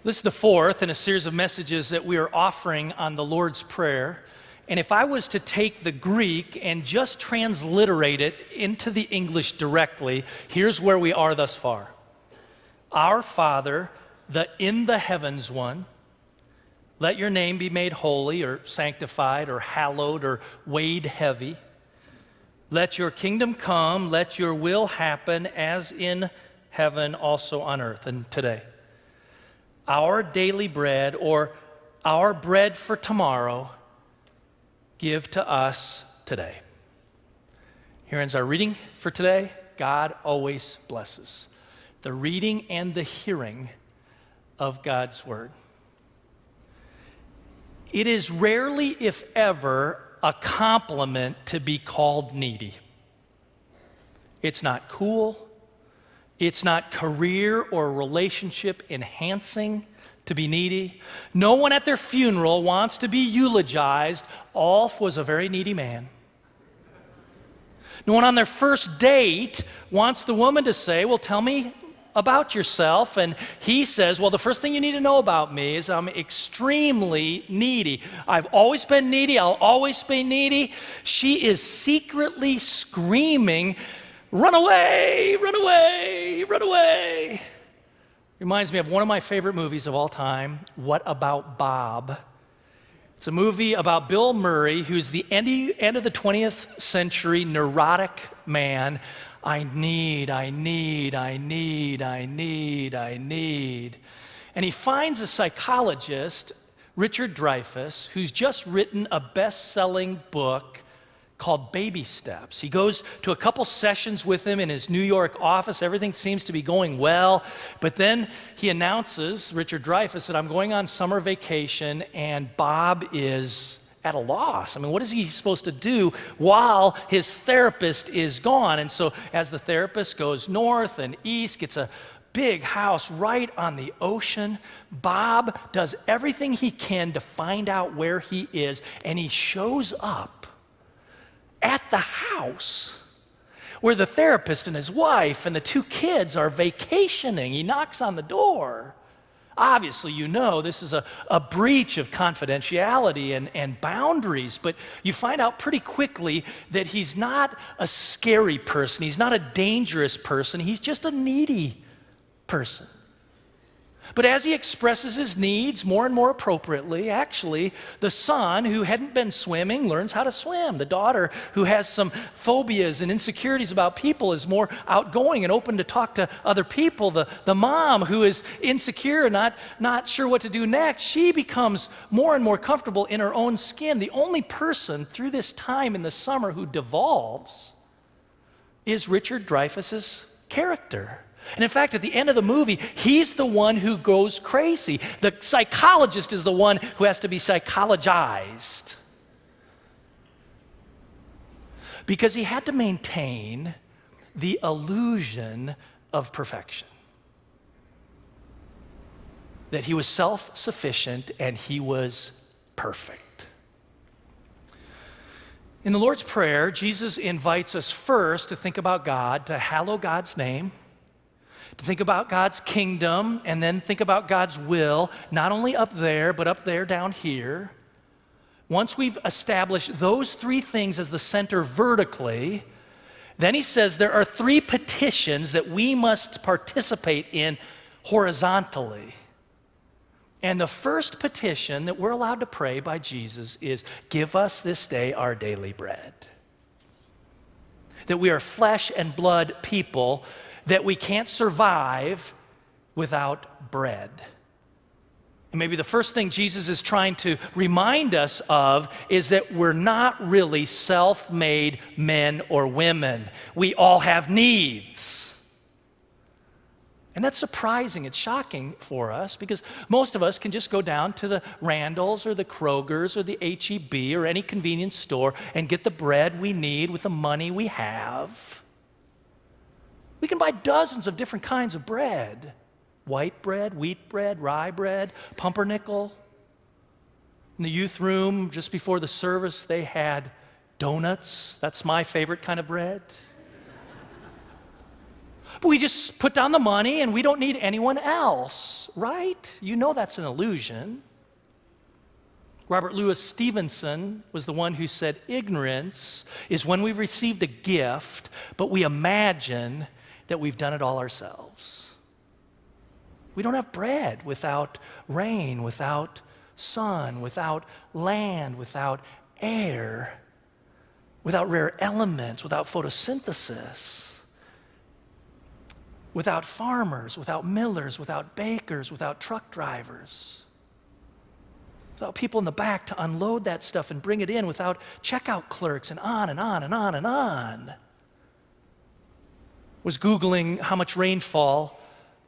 This is the fourth in a series of messages that we are offering on the Lord's Prayer. And if I was to take the Greek and just transliterate it into the English directly, here's where we are thus far. Our Father, the in the heavens one, let your name be made holy or sanctified or hallowed or weighed heavy. Let your kingdom come, let your will happen as in heaven, also on earth. And today, our daily bread, or our bread for tomorrow, give to us today. Here ends our reading for today. God always blesses the reading and the hearing of God's word. It is rarely, if ever, a compliment to be called needy. It's not cool. It's not career or relationship enhancing to be needy. No one at their funeral wants to be eulogized. Alf was a very needy man. No one on their first date wants the woman to say, well, tell me about yourself. And he says, well, the first thing you need to know about me is I'm extremely needy. I've always been needy. I'll always be needy. She is secretly screaming, run away, run away, run away. Reminds me of one of my favorite movies of all time, What About Bob? It's a movie about Bill Murray, who's the end of the 20th century neurotic man. I need. And he finds a psychologist, Richard Dreyfuss, who's just written a best-selling book called Baby Steps. He goes to a couple sessions with him in his New York office. Everything seems to be going well. But then he announces, Richard Dreyfuss, that I'm going on summer vacation, and Bob is at a loss. I mean, what is he supposed to do while his therapist is gone? And so as the therapist goes north and east, gets a big house right on the ocean, Bob does everything he can to find out where he is, and he shows up at the house where the therapist and his wife and the two kids are vacationing. He knocks on the door. Obviously, you know this is a breach of confidentiality and boundaries, but you find out pretty quickly that he's not a scary person. He's not a dangerous person. He's just a needy person. But as he expresses his needs more and more appropriately, actually, the son who hadn't been swimming learns how to swim. The daughter who has some phobias and insecurities about people is more outgoing and open to talk to other people. The mom who is insecure, not sure what to do next, she becomes more and more comfortable in her own skin. The only person through this time in the summer who devolves is Richard Dreyfuss's character. And in fact, at the end of the movie, he's the one who goes crazy. The psychologist is the one who has to be psychologized. Because he had to maintain the illusion of perfection. That he was self-sufficient and he was perfect. In the Lord's Prayer, Jesus invites us first to think about God, to hallow God's name, to think about God's kingdom, and then think about God's will, not only up there, but up there down here. Once we've established those three things as the center vertically, then he says there are three petitions that we must participate in horizontally. And the first petition that we're allowed to pray by Jesus is, give us this day our daily bread. That we are flesh and blood people, that we can't survive without bread. And maybe the first thing Jesus is trying to remind us of is that we're not really self-made men or women. We all have needs. And that's surprising. It's shocking for us because most of us can just go down to the Randalls or the Krogers or the H-E-B or any convenience store and get the bread we need with the money we have. We can buy dozens of different kinds of bread. White bread, wheat bread, rye bread, pumpernickel. In the youth room, just before the service, they had donuts. That's my favorite kind of bread. But we just put down the money and we don't need anyone else, right? You know that's an illusion. Robert Louis Stevenson was the one who said, ignorance is when we've received a gift, but we imagine that we've done it all ourselves. We don't have bread without rain, without sun, without land, without air, without rare elements, without photosynthesis, without farmers, without millers, without bakers, without truck drivers, without people in the back to unload that stuff and bring it in, without checkout clerks, and on and on and on and on. Was Googling how much rainfall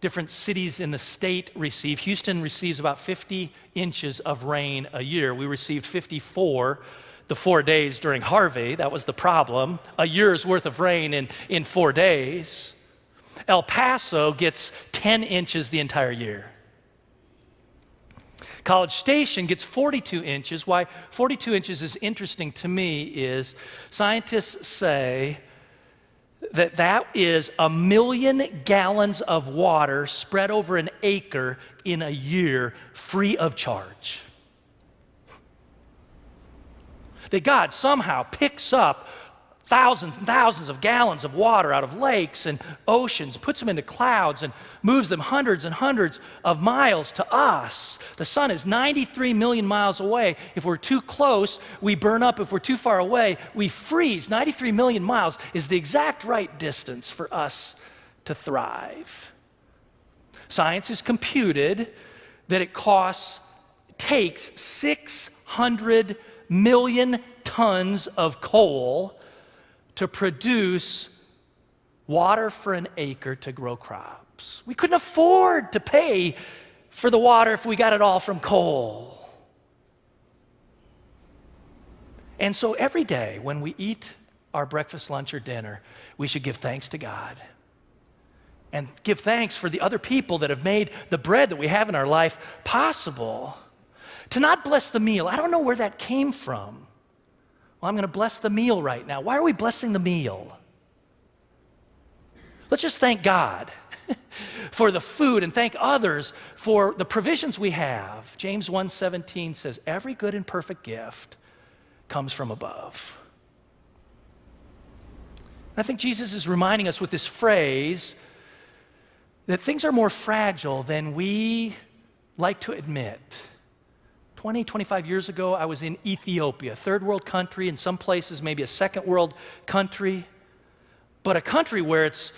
different cities in the state receive. Houston receives about 50 inches of rain a year. We received 54 the 4 days during Harvey. That was the problem. A year's worth of rain in 4 days. El Paso gets 10 inches the entire year. College Station gets 42 inches. Why 42 inches is interesting to me is scientists say that is 1 million gallons of water spread over an acre in a year free of charge. That God somehow picks up thousands and thousands of gallons of water out of lakes and oceans, puts them into clouds and moves them hundreds and hundreds of miles to us. The sun is 93 million miles away. If we're too close, we burn up. If we're too far away, we freeze. 93 million miles is the exact right distance for us to thrive. Science has computed that it takes 600 million tons of coal to produce water for an acre to grow crops. We couldn't afford to pay for the water if we got it all from coal. And so every day when we eat our breakfast, lunch, or dinner, we should give thanks to God and give thanks for the other people that have made the bread that we have in our life possible. To not bless the meal, I don't know where that came from. Well, I'm going to bless the meal right now. Why are we blessing the meal? Let's just thank God for the food and thank others for the provisions we have. James 1:17 says, every good and perfect gift comes from above. And I think Jesus is reminding us with this phrase that things are more fragile than we like to admit. 20, 25 years ago, I was in Ethiopia, a third world country, in some places maybe a second world country, but a country where it's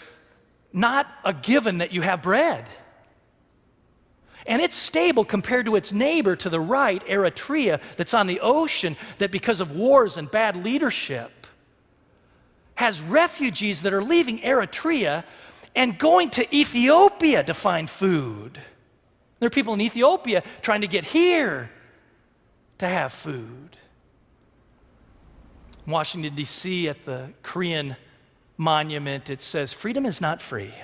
not a given that you have bread. And it's stable compared to its neighbor to the right, Eritrea, that's on the ocean, that because of wars and bad leadership, has refugees that are leaving Eritrea and going to Ethiopia to find food. There are people in Ethiopia trying to get here to have food. In Washington, D.C., at the Korean monument, it says, freedom is not free.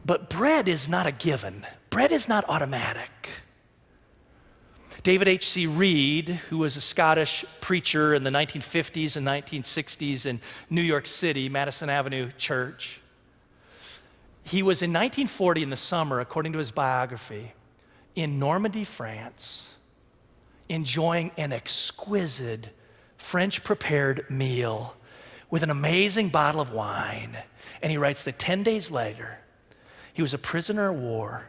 But bread is not a given. Bread is not automatic. David H.C. Reed, who was a Scottish preacher in the 1950s and 1960s in New York City, Madison Avenue Church, he was in 1940 in the summer, according to his biography, in Normandy, France, enjoying an exquisite French-prepared meal with an amazing bottle of wine. And he writes that 10 days later, he was a prisoner of war,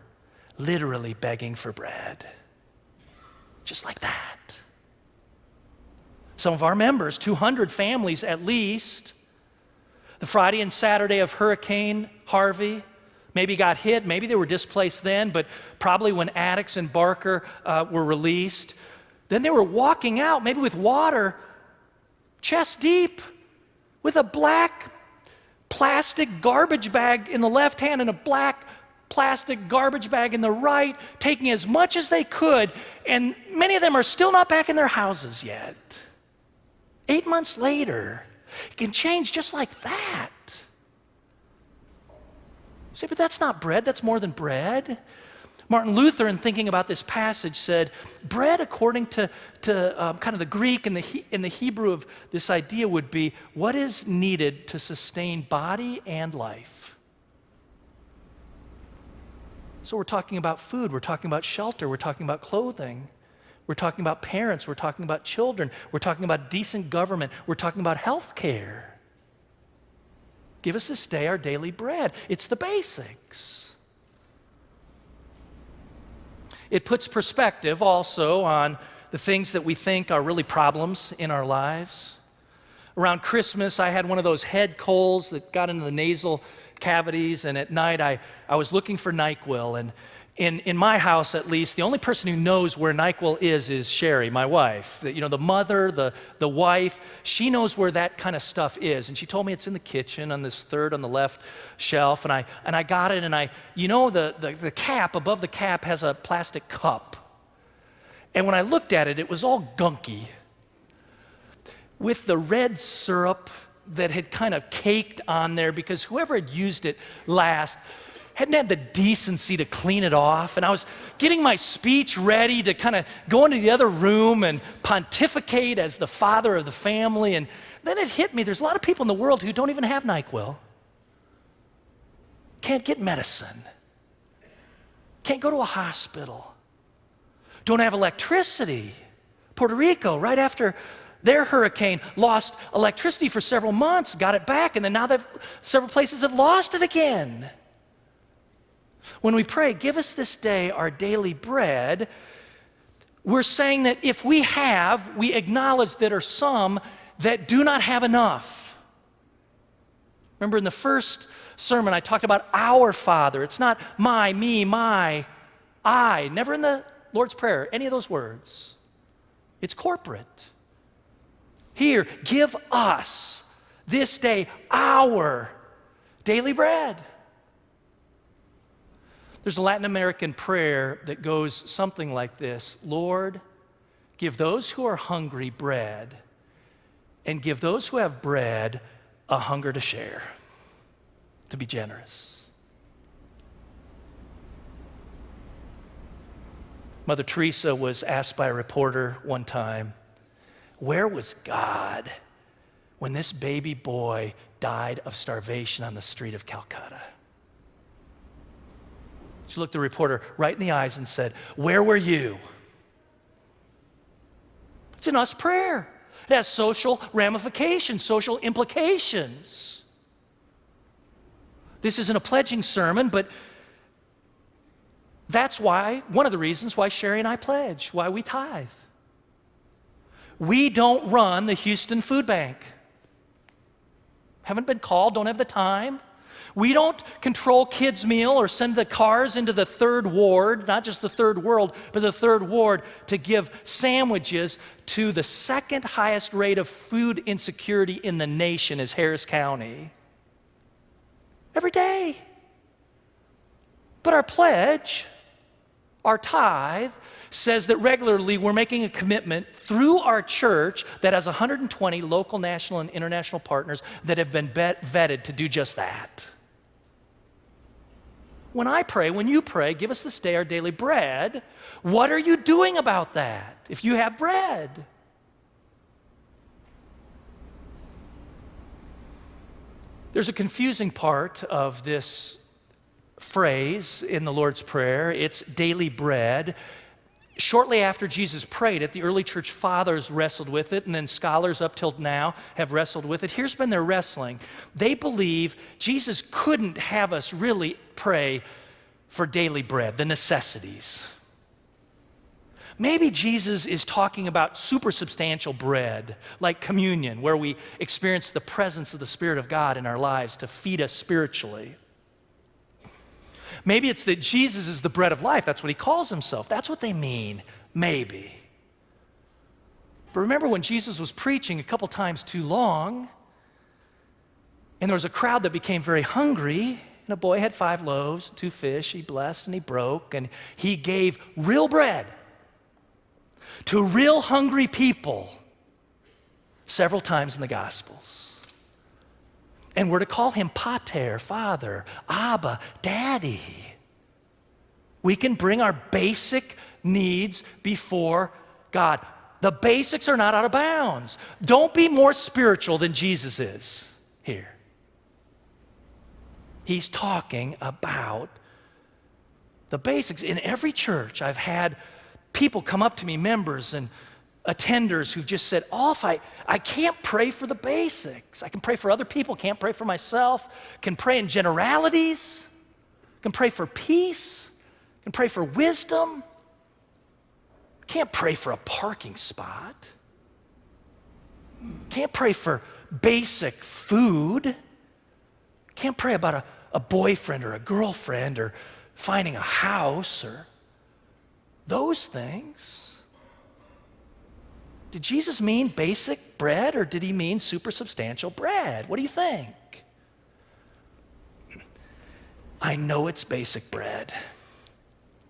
literally begging for bread. Just like that. Some of our members, 200 families at least, the Friday and Saturday of Hurricane Harvey, maybe got hit, maybe they were displaced then, but probably when Addicks and Barker were released. Then they were walking out, maybe with water, chest deep, with a black plastic garbage bag in the left hand and a black plastic garbage bag in the right, taking as much as they could, and many of them are still not back in their houses yet. 8 months later, it can change just like that. You say, but that's not bread, that's more than bread. Martin Luther, in thinking about this passage, said, bread, according to kind of the Greek and the Hebrew of this idea, would be what is needed to sustain body and life. So we're talking about food, we're talking about shelter, we're talking about clothing, we're talking about parents, we're talking about children, we're talking about decent government, we're talking about health care. Give us this day our daily bread. It's the basics. It puts perspective also on the things that we think are really problems in our lives. Around Christmas, I had one of those head colds that got into the nasal cavities, and at night I was looking for NyQuil. And in my house, at least, the only person who knows where NyQuil is Sherry, my wife. The mother, the wife, she knows where that kind of stuff is. And she told me it's in the kitchen on this third on the left shelf. And I got it, and the cap, above the cap has a plastic cup. And when I looked at it, it was all gunky with the red syrup that had kind of caked on there because whoever had used it last hadn't had the decency to clean it off. And I was getting my speech ready to kind of go into the other room and pontificate as the father of the family. And then it hit me, there's a lot of people in the world who don't even have NyQuil. Can't get medicine. Can't go to a hospital. Don't have electricity. Puerto Rico, right after their hurricane, lost electricity for several months, got it back, and then now several places have lost it again. When we pray, give us this day our daily bread, we're saying that if we acknowledge that are some that do not have enough. Remember in the first sermon, I talked about our Father. It's not my, me, my, I. Never in the Lord's Prayer, any of those words. It's corporate. Here, give us this day our daily bread. There's a Latin American prayer that goes something like this: Lord, give those who are hungry bread, and give those who have bread a hunger to share, to be generous. Mother Teresa was asked by a reporter one time, where was God when this baby boy died of starvation on the street of Calcutta? She looked the reporter right in the eyes and said, where were you? It's an us prayer. It has social ramifications, social implications. This isn't a pledging sermon, but that's why, one of the reasons why Sherry and I pledge, why we tithe. We don't run the Houston Food Bank. Haven't been called, don't have the time. We don't control kids' meal or send the cars into the third ward, not just the third world, but the third ward to give sandwiches to the second highest rate of food insecurity in the nation is Harris County. Every day. But our pledge, our tithe, says that regularly we're making a commitment through our church that has 120 local, national, and international partners that have been vetted to do just that. When I pray, when you pray, give us this day our daily bread, what are you doing about that if you have bread? There's a confusing part of this phrase in the Lord's Prayer. It's daily bread. Shortly after Jesus prayed it, the early church fathers wrestled with it, and then scholars up till now have wrestled with it. Here's been their wrestling. They believe Jesus couldn't have us really pray for daily bread, the necessities. Maybe Jesus is talking about super substantial bread, like communion, where we experience the presence of the Spirit of God in our lives to feed us spiritually. Maybe it's that Jesus is the bread of life. That's what he calls himself. That's what they mean, maybe. But remember when Jesus was preaching a couple times too long, and there was a crowd that became very hungry, and a boy had 5 loaves, 2 fish, he blessed and he broke, and he gave real bread to real hungry people several times in the Gospels. And we're to call him Pater, Father, Abba, Daddy. We can bring our basic needs before God. The basics are not out of bounds. Don't be more spiritual than Jesus is here. He's talking about the basics. In every church, I've had people come up to me, members and attenders, who've just said, Alf, I can't pray for the basics. I can pray for other people, can't pray for myself, can pray in generalities, can pray for peace, can pray for wisdom, can't pray for a parking spot, can't pray for basic food, can't pray about a boyfriend or a girlfriend or finding a house or those things. Did Jesus mean basic bread, or did he mean super substantial bread? What do you think? I know it's basic bread.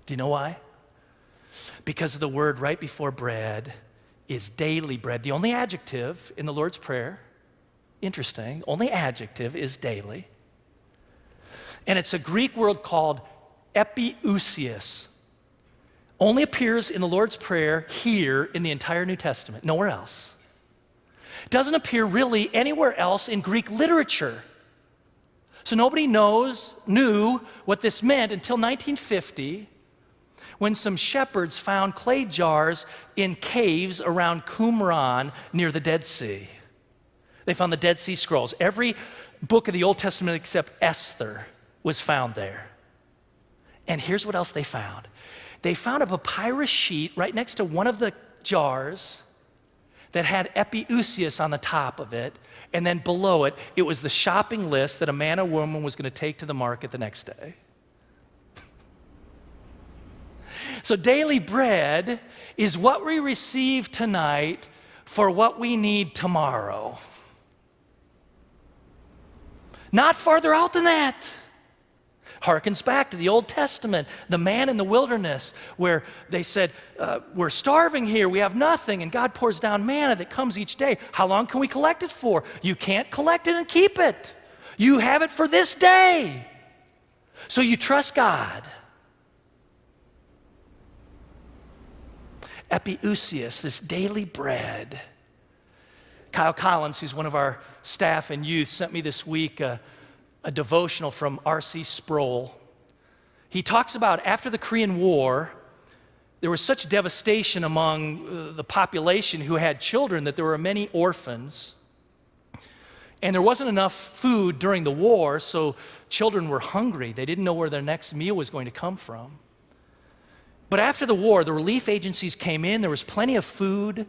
Do you know why? Because the word right before bread is daily bread. The only adjective in the Lord's Prayer, interesting, only adjective is daily. And it's a Greek word called epiousios. Only appears in the Lord's Prayer here in the entire New Testament, nowhere else. Doesn't appear really anywhere else in Greek literature. So nobody knew what this meant until 1950, when some shepherds found clay jars in caves around Qumran near the Dead Sea. They found the Dead Sea Scrolls. Every book of the Old Testament except Esther was found there. And here's what else they found. They found a papyrus sheet right next to one of the jars that had epiousios on the top of it, and then below it, it was the shopping list that a man or woman was going to take to the market the next day. So daily bread is what we receive tonight for what we need tomorrow. Not farther out than that. Harkens back to the Old Testament, the man in the wilderness, where they said, we're starving here, we have nothing, and God pours down manna that comes each day. How long can we collect it for? You can't collect it and keep it. You have it for this day. So you trust God. Epiousios, this daily bread. Kyle Collins, who's one of our staff and youth, sent me this week a devotional from R.C. Sproul. He talks about after the Korean War, there was such devastation among the population who had children that there were many orphans. And there wasn't enough food during the war, so children were hungry. They didn't know where their next meal was going to come from. But after the war, the relief agencies came in, there was plenty of food.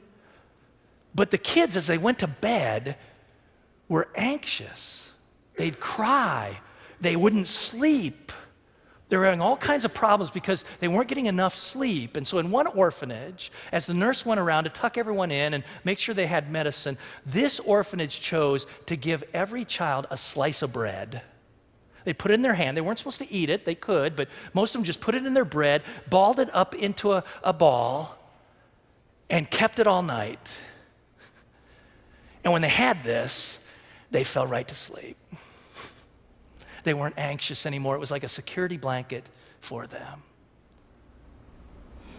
But the kids, as they went to bed, were anxious. They'd cry. They wouldn't sleep. They were having all kinds of problems because they weren't getting enough sleep. And so in one orphanage, as the nurse went around to tuck everyone in and make sure they had medicine, this orphanage chose to give every child a slice of bread. They put it in their hand. They weren't supposed to eat it. They could, but most of them just put it in their bread, balled it up into a ball, and kept it all night. And when they had this, they fell right to sleep. They weren't anxious anymore. It was like a security blanket for them.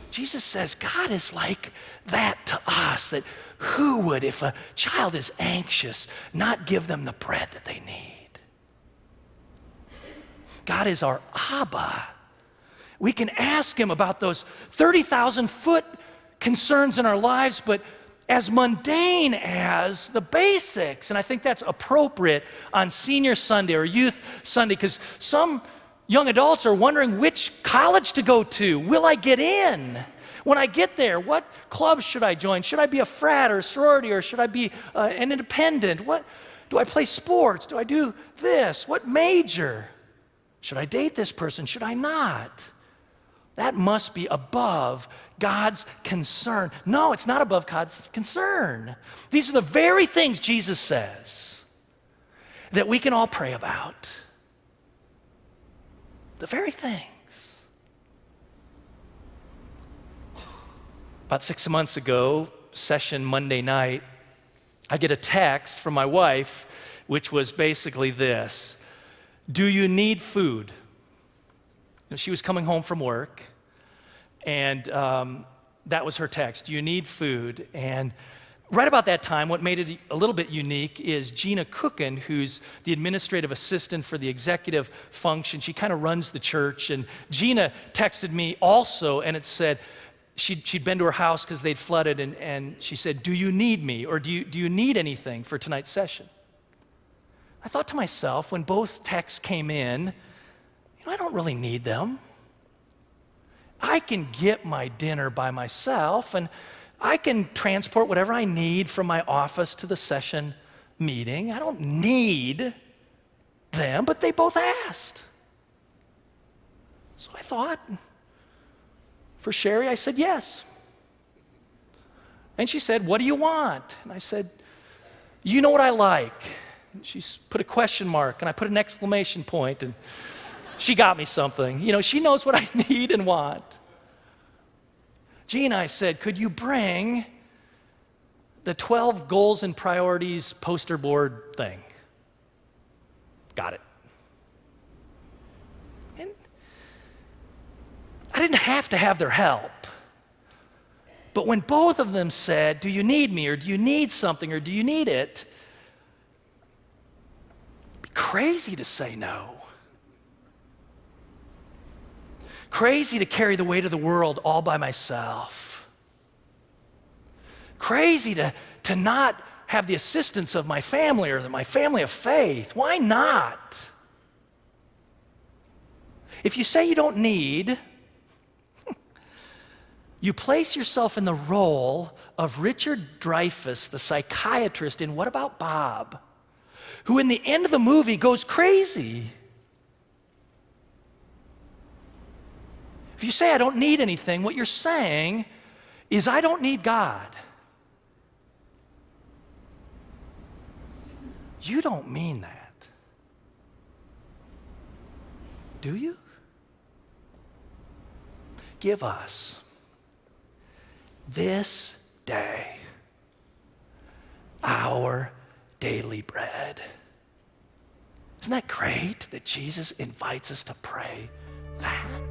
Jesus says God is like that to us, that who would, if a child is anxious, not give them the bread that they need? God is our Abba. We can ask him about those 30,000-foot concerns in our lives, but as mundane as the basics. And I think that's appropriate on Senior Sunday or Youth Sunday, because some young adults are wondering which college to go to. Will I get in? When I get there, what clubs should I join? Should I be a frat or a sorority, or should I be an independent? What do I play sports? Do I do this? What major? Should I date this person? Should I not? That must be above God's concern. No, it's not above God's concern. These are the very things Jesus says that we can all pray about. The very things. About 6 months ago, session Monday night, I get a text from my wife, which was basically this: do you need food? She was coming home from work, and that was her text. Do you need food? And right about that time, what made it a little bit unique is Gina Cookin, who's the administrative assistant for the executive function. She kind of runs the church. And Gina texted me also, and it said she'd been to her house because they'd flooded, and she said, do you need me, or do you need anything for tonight's session? I thought to myself, when both texts came in, I don't really need them. I can get my dinner by myself, and I can transport whatever I need from my office to the session meeting. I don't need them, but they both asked. So I thought, for Sherry, I said yes. And she said, what do you want? And I said, you know what I like. And she put a question mark, and I put an exclamation point, and she got me something. She knows what I need and want. Gina, I said, could you bring the 12 goals and priorities poster board thing? Got it. And I didn't have to have their help. But when both of them said, do you need me, or do you need something, or do you need it? It'd be crazy to say no. Crazy to carry the weight of the world all by myself. Crazy to not have the assistance of my family or my family of faith. Why not? If you say you don't need, you place yourself in the role of Richard Dreyfuss, the psychiatrist in What About Bob, who in the end of the movie goes crazy. If you say, I don't need anything, what you're saying is, I don't need God. You don't mean that. Do you? Give us this day our daily bread. Isn't that great that Jesus invites us to pray that?